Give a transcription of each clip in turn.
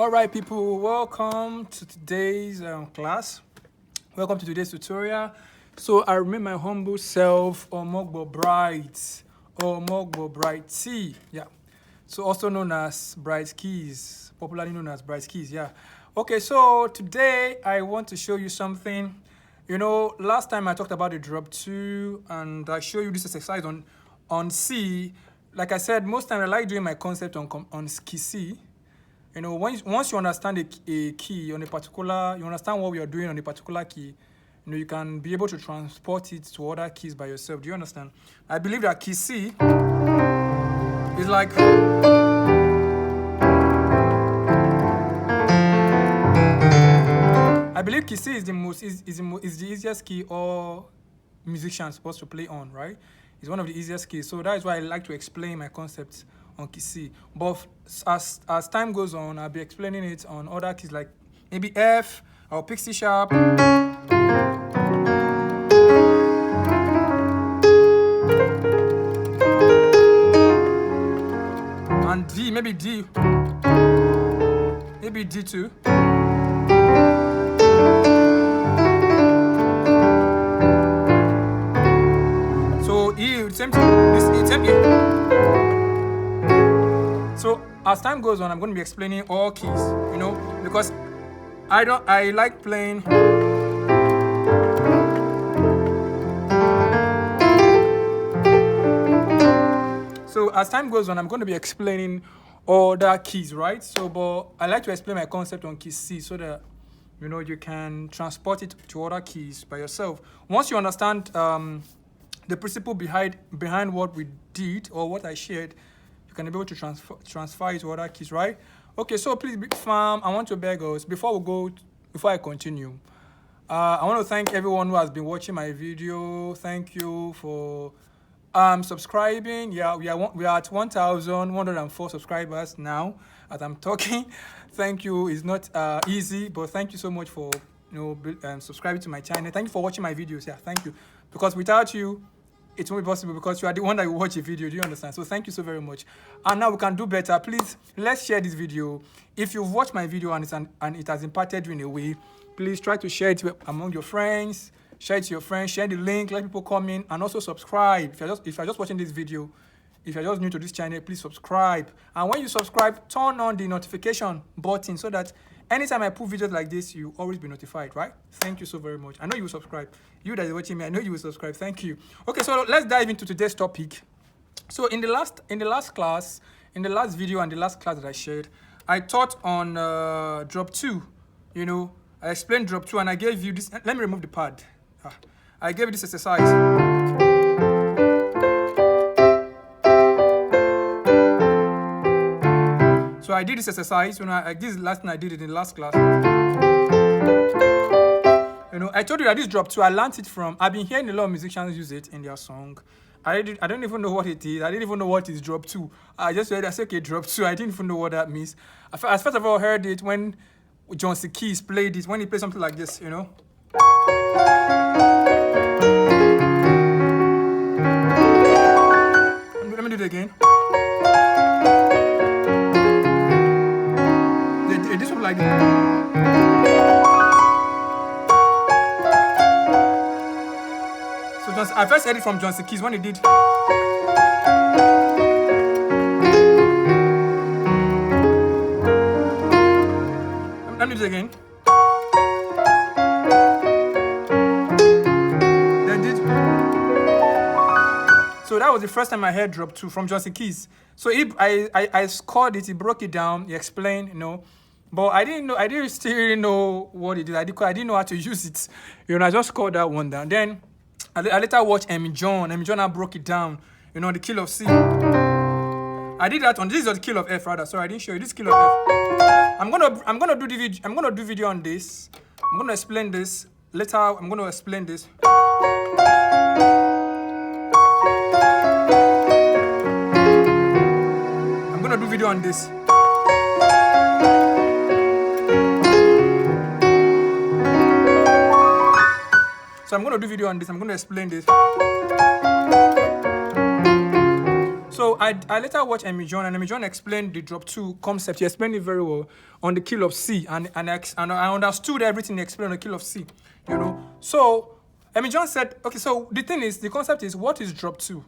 All right, people, welcome to today's class. Welcome to today's tutorial. So I remain my humble self, Omogbo Bright, Omogbo Bright T. Yeah. So also known as Bright Keys, popularly known as Bright Keys. Yeah. Okay, so today I want to show you something. You know, last time I talked about the drop 2 and I show you this exercise on C. Like I said, most time I like doing my concept on key C. You know, once you understand a key on a particular, you understand what we are doing on a particular key, you know, you can be able to transport it to other keys by yourself. Do you understand? I believe that key C is like, I believe key C is the easiest key all musicians supposed to play on, right? It's one of the easiest keys. So that is why I like to explain my concepts on key C. But as time goes on, I'll be explaining it on other keys like maybe F, or pick C sharp. And D, maybe D. Maybe D2. So E, same thing. So as time goes on, I'm going to be explaining all keys, you know, because I like playing. So as time goes on, I'm going to be explaining all the keys, right? So, but I like to explain my concept on key C so that, you know, you can transport it to other keys by yourself. Once you understand the principle behind what we did or what I shared, you can be able to transfer it to other keys, right? Okay, so please, fam, I want to beg us before I continue. I want to thank everyone who has been watching my video. Thank you for subscribing. Yeah, we are at 1,104 subscribers now as I'm talking. Thank you. It's not easy, but thank you so much for subscribing to my channel. Thank you for watching my videos. Yeah, thank you. Because without you, it won't be possible because you are the one that will watch a video. Do you understand? So thank you so very much. And now we can do better. Please, let's share this video. If you've watched my video and it has impacted you in a way, please try to share it among your friends. Share it to your friends. Share the link. Let people come in and also subscribe. If you're just watching this video, if you're just new to this channel, please subscribe. And when you subscribe, turn on the notification button so that anytime I put videos like this, you always be notified, right? Thank you so very much. I know you will subscribe. You that is watching me, I know you will subscribe. Thank you. Okay, so let's dive into today's topic. So in the last class, in the last video and the last class that I shared, I taught on drop 2. You know, I explained drop 2 and I gave you this. Let me remove the pad. I gave you this exercise. So I did this exercise when this last night I did it in the last class. You know, I told you that this drop 2, I learned it from. I've been hearing a lot of musicians use it in their song. I don't even know what it is. I didn't even know what is drop 2. I just said, okay, drop 2. I didn't even know what that means. I first of all heard it when John C. Keys played it, when he played something like this, you know. Let me do it again. This was like this. So I first heard it from John C. Keys when he did. Let me do it again. Then did. So that was the first time I heard drop 2 from John C. Keys. So I scored it, he broke it down, he explained, you know. But I didn't still know what it is. I didn't know how to use it. You know, I just scored that one down. Then I later watched Emmy John. Emmy John broke it down, you know, the key of C. I did that on this is the key of F rather. Sorry, I didn't show you this key of F. I'm gonna do video on this. I'm gonna explain this. Later I'm gonna explain this. I'm gonna do video on this. So I'm going to do video on this. I'm going to explain this. So I later watched Emmy John, and Emmy John explained the drop 2 concept. He explained it very well on the key of C, and I understood everything he explained on the key of C. You know, so Emmy John said, okay, so the thing is, the concept is, what is drop 2?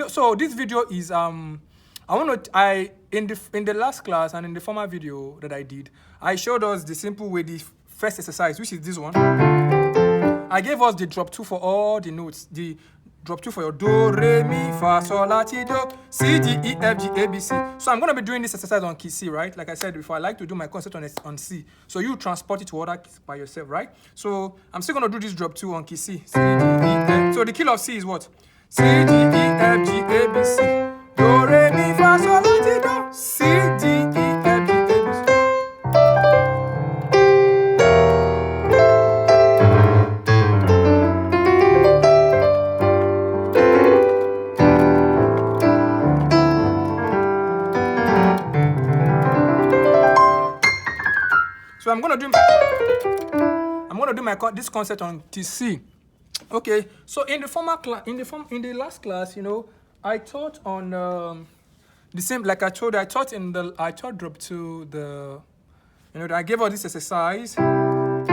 So this video is in the last class and in the former video that I did, I showed us the simple way, the first exercise, which is this one. I gave us the drop 2 for all the notes. The drop 2 for your do, re, mi, fa, sol, la, ti, do, C, D, E, F, G, A, B, C. So I'm going to be doing this exercise on key C, right? Like I said before, I like to do my concept on C. So you transport it to other keys by yourself, right? So I'm still going to do this drop 2 on key C. C, D, E, F. So the key of C is what? C, D, E, F, G, A, B, C. Do, re, mi, fa, sol, la, ti, do, C, D, E, F, G, A, B, C. So I'm gonna do this concept on TC. Okay. So in the last class, you know, I taught on the same, like I taught drop 2 the, you know, I gave out this exercise, and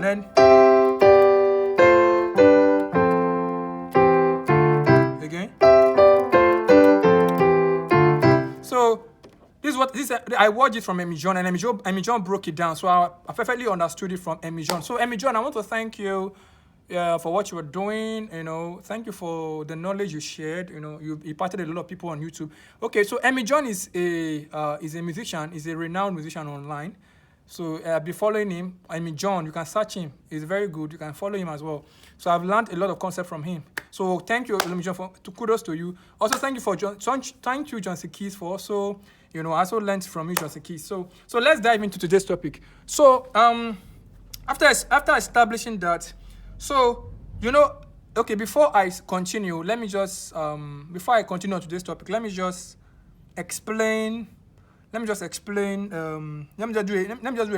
then again. So I watched it from Emmy John, and Emmy John broke it down, so I perfectly understood it from Emmy John. So Emmy John, I want to thank you for what you were doing. You know, thank you for the knowledge you shared. You know, you imparted a lot of people on YouTube. Okay, so Emmy John is a musician, is a renowned musician online. So be following him. Emmy John, you can search him. He's very good. You can follow him as well. So I've learned a lot of concepts from him. So thank you, Emmy John, kudos to you. Also, thank you, Johnson Keys, for also, you know, I also learned from you, Johnson Keys. So let's dive into today's topic. So after establishing that, so you know, okay, before I continue, let me just before I continue on today's topic, let me just explain. Let me just do a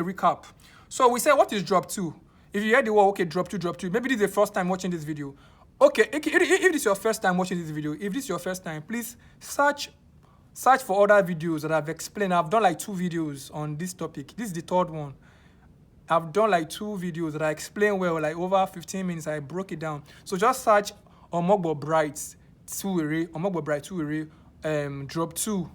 recap. So we said, what is drop 2? If you heard the word, okay, drop 2, maybe this is the first time watching this video. Okay, if this is your first time watching this video, if this is your first time, please search for other videos that I've explained. I've done like 2 videos on this topic. This is the 3rd one. I've done like 2 videos that I explain well, like over 15 minutes. I broke it down. So just search Omogbo Bright 2 drop 2.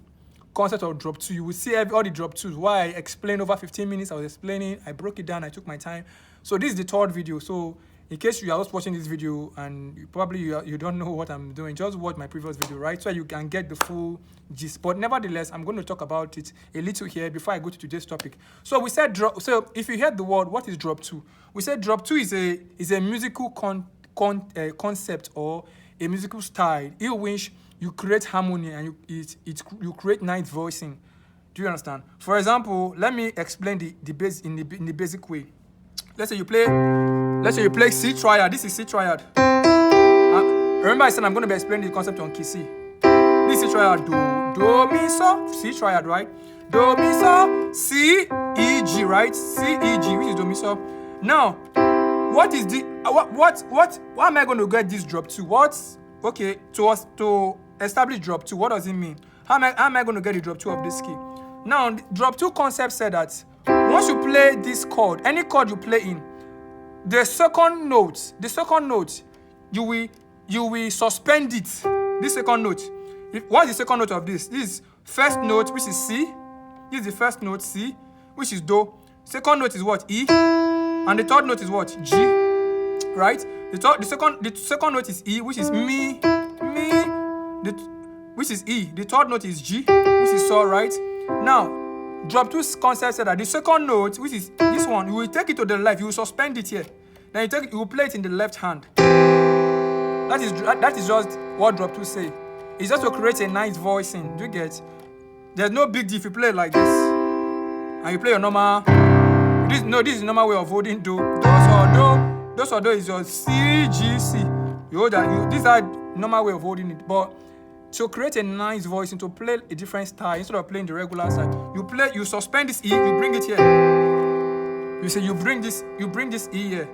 Concept of drop 2. You will see all the drop 2s. Why I explained over 15 minutes. I was explaining. I broke it down. I took my time. So this is the 3rd video. So in case you are just watching this video and you don't know what I'm doing, just watch my previous video, right? So you can get the full gist. But nevertheless, I'm going to talk about it a little here before I go to today's topic. So we said drop. So if you heard the word, what is drop 2? We said drop 2 is a musical concept or a musical style in which you create harmony and you create nice voicing. Do you understand? For example, let me explain the base in the basic way. Let's say you play C triad. This is C triad. Remember I said I'm going to be explaining the concept on key C. This is C triad, do, mi, so, C triad, right? Do, mi, so, C, E, G, right? C, E, G, which is do, mi, so. Now, what is the why am I going to get this drop 2? Okay, to establish drop 2, what does it mean? How am I going to get the drop 2 of this key? Now, the drop 2 concept said that once you play this chord, any chord you play in, the second note, you will suspend it. This second note. What's the second note of this? This is first note, which is C. This is the first note, C, which is Do. Second note is what? E. And the third note is what? G. Right? The second note is E, which is mi. Which is E. The third note is G, which is So, right? Now, drop 2 concept said that the second note, which is this one, you will take it to the left, you will suspend it here. Then you will play it in the left hand. That is just what drop 2 say. It's just to create a nice voicing. Do you get? There's no big deal if you play it like this. And you play your normal. This is the normal way of holding Do. Do, so Do is your C, G, C. You hold that. This is the normal way of holding it. But to create a nice voice and to play a different style instead of playing the regular style, you suspend this E, you bring it here. You say you bring this E here.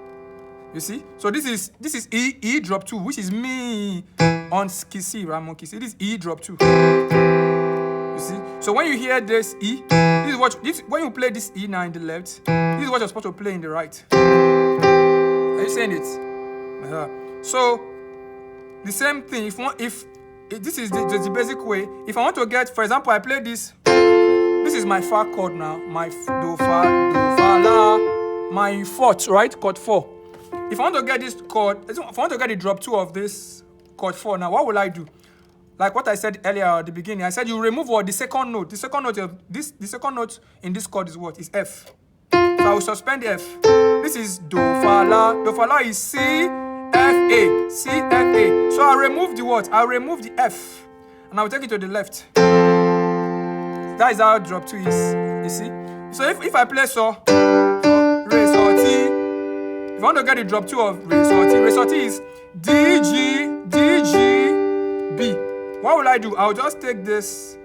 You see? So this is E drop 2, which is me on key C, right? I'm on key C. This is E drop 2. You see? So when you hear this E, when you play this E now in the left, this is what you're supposed to play in the right. Are you saying it? So the same thing. If this is the basic way. If I want to get, for example, I play this. This is my fa chord now. My do fa la. My fourth, right? Chord 4. If I want to get this chord, if I want to get the drop 2 of this chord 4, now what will I do? Like what I said earlier at the beginning, I said you remove what the second note. The second note of this, the second note in this chord is what? Is F. So I will suspend F. This is do fa la. Do fa la is C F A. C F A. So I remove the what? I remove the F, and I will take it to the left. That is how drop 2 is. You see? So if I play so, re so ti. If I want to get the drop 2 of re so ti is D G B. What will I do? I'll just take this.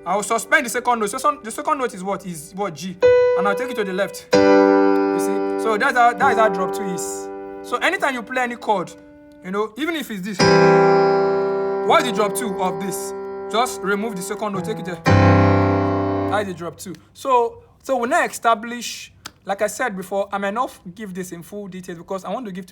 I'll suspend the second note. The second note is what? Is what? G. And I'll take it to the left. You see? So that is how drop 2 is. So anytime you play any chord, you know, even if it's this, what is the drop 2 of this? Just remove the second note, take it there. That is the drop 2. So we now establish, like I said before, I may not give this in full detail because I want to give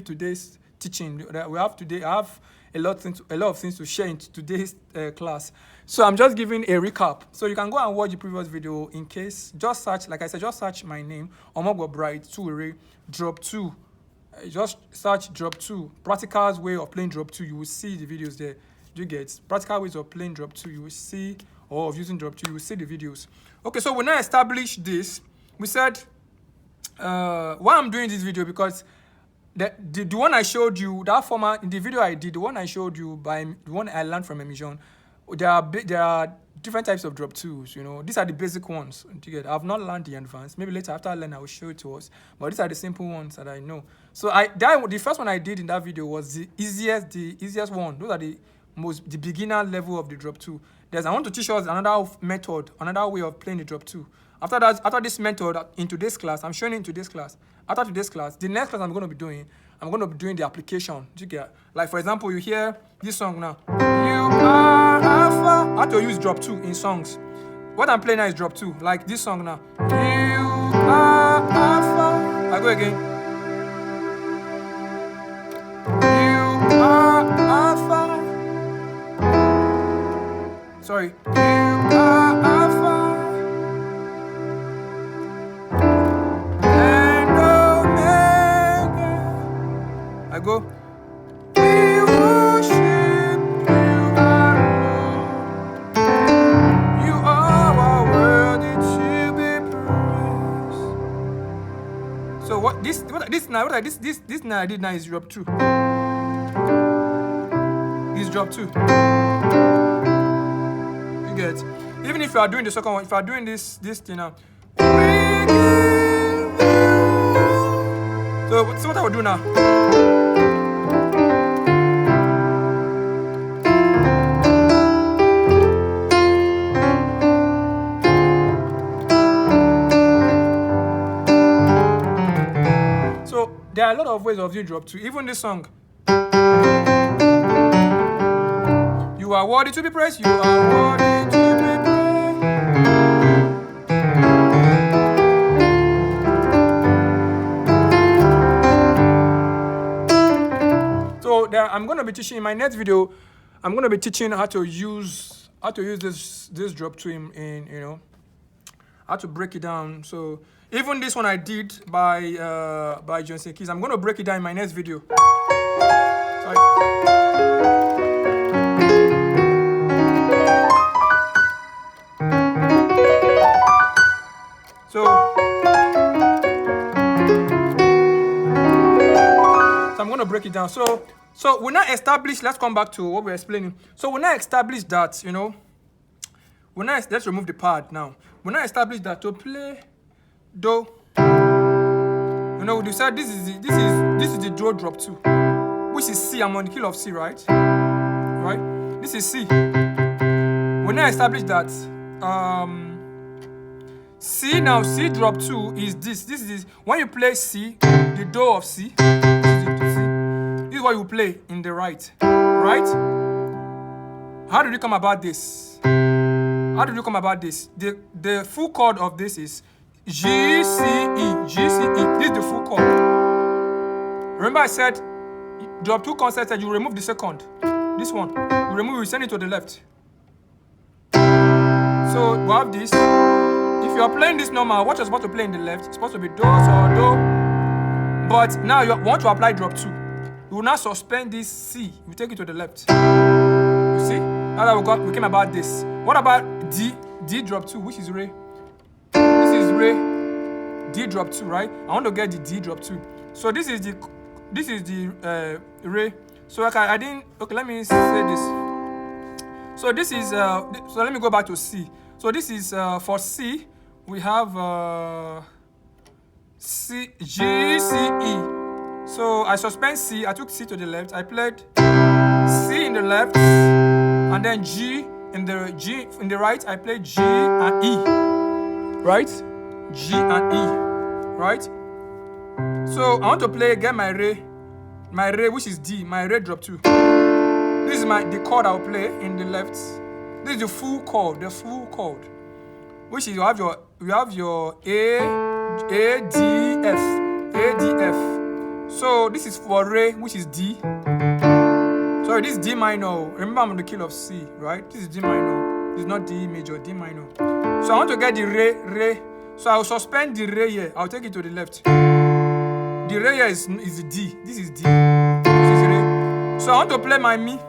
today's teaching that we have today. I have a lot of things to share in today's class. So I'm just giving a recap. So you can go and watch the previous video in case. Just search, like I said, just search my name, Omogwo Bright Tuwere, drop 2. Just search drop 2. Practical way of playing drop 2. You will see the videos there. You get practical ways of playing drop 2. You will see, or of using drop 2. You will see the videos. Okay, so we now established this. We said why I'm doing this video because the one I showed you, that format in the video I did, the one I showed you by the one I learned from Emision, there are different types of drop 2s. You know, these are the basic ones. I've not learned the advanced. Maybe later after I learn, I will show it to us. But these are the simple ones that I know. So the first one I did in that video was the easiest one. Those are the beginner level of the drop 2. I want to teach us another method, another way of playing the drop 2. After this method in today's class, I'm showing it in today's class. After today's class, the next class I'm going to be doing the application. Do you get? Like for example, you hear this song now. You are alpha. I have to use drop 2 in songs. What I'm playing now is drop 2. Like this song now. You are alpha. I go again. You are alpha. Sorry. You are alpha. I go. We worship you, our Lord. You are worthy to be praised. So what I did now is drop 2. This drop 2. You get? Even if you are doing the second one, if you are doing this thing now. So what I will do now? So there are a lot of ways of doing drop 2. Even this song. You are worthy to be praised. You are worthy to be praised. So I'm going to be teaching in my next video. I'm going to be teaching how to use this drop 2 in you know, how to break it down. So even this one I did by Johnson Keys, I'm going to break it down in my next video. Sorry. So I'm going to break it down. So we now establish, let's come back to what we're explaining. So we now establish that, you know, let's remove the pad now. We now establish that to play do, you know, we said this is the do drop 2, which is C. I'm on the key of C, right? Right? This is C. We now establish that C now, C drop 2 is this. This is when you play C, the Do of C. This is what you play in the right. Right? How did you come about this? How did you come about this? The full chord of this is G, C, E. G, C, E. This is the full chord. Remember I said, drop 2 concerts and you remove the second. This one. You remove, you send it to the left. So we have this. If you are playing this normal, what you're supposed to play in the left, it's supposed to be Do, So, Do. But now you want to apply drop 2. You will now suspend this C. You take it to the left. You see? That's how we came about this. What about D? D drop 2, which is Re. This is Re. D drop 2, right? I want to get the D drop 2. So this is the Re. So I didn't. Okay, let me say this. So this is so let me go back to C. So this is for C. We have C, G, C, E. So I suspend C. I took C to the left. I played C in the left, and then G in the right. I played G and E. Right? G and E. Right? So I want to get my Re, which is D. My Re drop 2. This is the chord I'll play in the left. This is the full chord, which is you have your A, D, F, A, D, F. So this is for Re, which is D. Sorry, this is D minor. Remember I'm on the key of C, right? This is D minor. It's not D major, D minor. So I want to get the Re. So I'll suspend the Re here. I'll take it to the left. The Re here is the D. This is D. This is Re. So I want to play my Mi.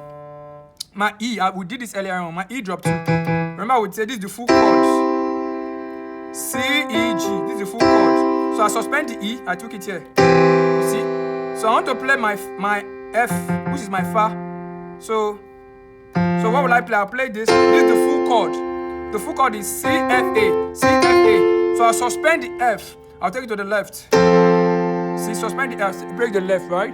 My E, we did this earlier on. My E drop 2. Remember, I would say this is the full chord. C, E, G. This is the full chord. So I suspend the E. I took it here. You see? So I want to play my F, which is my Fa. So what will I play? I'll play this. This is the full chord. The full chord is C, F, A. C, F, A. So I'll suspend the F. I'll take it to the left. See, suspend the F. Break the left, right?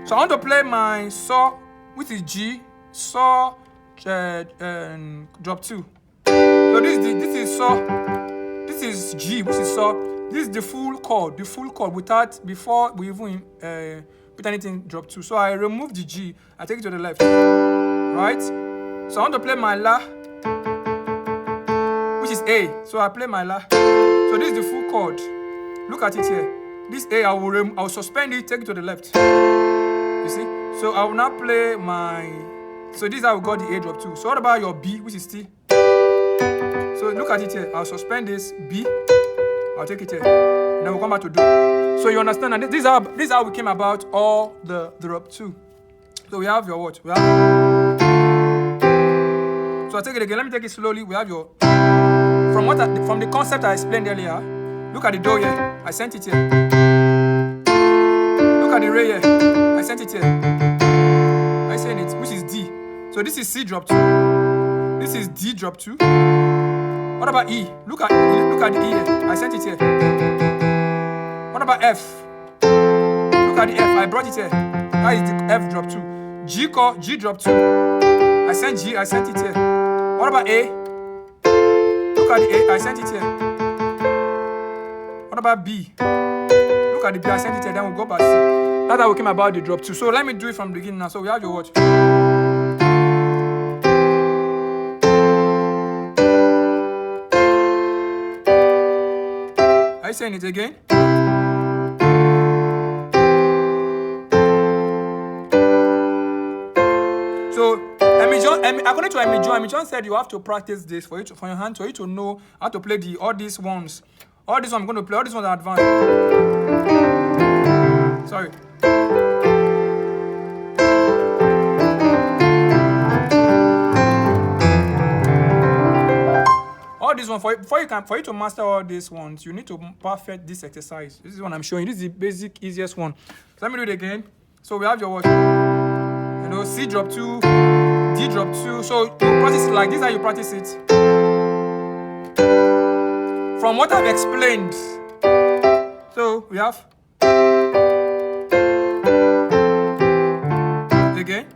So I want to play my Saw, which is G. Saw drop 2. So this is Saw. This is G, which is Saw. This is the full chord before we even put anything drop 2. So I remove the G, I take it to the left. Right? So I want to play my La, which is A. So I play my La. So this is the full chord. Look at it here. This A, I will suspend it, take it to the left. You see? So I will now play my. So this is how we got the A drop 2. So what about your B, which is T? So look at it here. I'll suspend this B. I'll take it here. Then we'll come back to Do. So you understand that this is how we came about all the drop 2. So we have your what? We have. So I'll take it again. Let me take it slowly. We have your. From the concept I explained earlier. Look at the Do here. I sent it here. Look at the Re here. I sent it here. I sent it, which is D. So this is C drop 2. This is D drop 2. What about E? Look at the E here. I sent it here. What about F? Look at the F. I brought it here. That is the F drop 2. G drop 2. I sent G. I sent it here. What about A? Look at the A. I sent it here. What about B? Look at the B. I sent it here. Then we'll go back C. That's how we came about the drop 2. So let me do it from the beginning now. So we have your watch. Are you saying it again? So according to Emmy John said you have to practice this for your hand, for you to know how to play all these ones. All these ones I'm going to play. All these ones are advanced. Sorry. All these ones for you to master all these ones, you need to perfect this exercise. This is what I'm showing you. This is the basic, easiest one. So let me do it again. So we have your what? You know, C drop 2, D drop 2. So you practice it like this. How you practice it? From what I've explained. So we have again.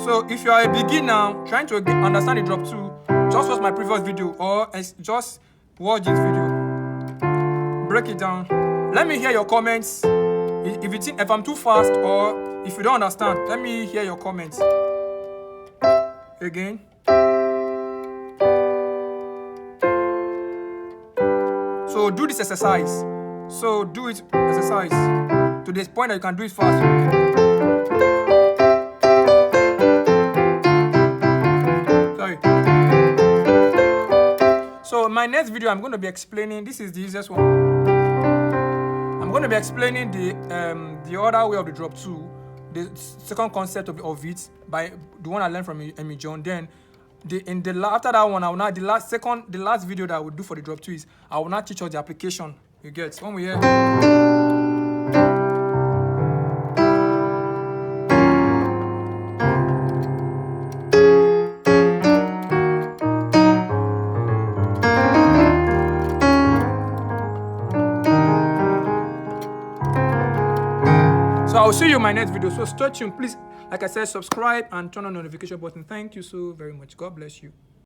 So if you are a beginner trying to understand the drop 2, just watch my previous video or just watch this video. Break it down. Let me hear your comments. If you think if I'm too fast or if you don't understand, let me hear your comments. Again. So do this exercise. So do it exercise to this point that you can do it fast. Sorry. So my next video, I'm going to be explaining. This is the easiest one. I'm going to be explaining the other way of the drop 2, the second concept of it by the one I learned from Emmy John. Then after that one, I will now the last video that I will do for the drop 2 is I will not teach us the application. You get when we hear. So I'll see you in my next video. So stay tuned, please. Like I said, subscribe and turn on the notification button. Thank you so very much. God bless you.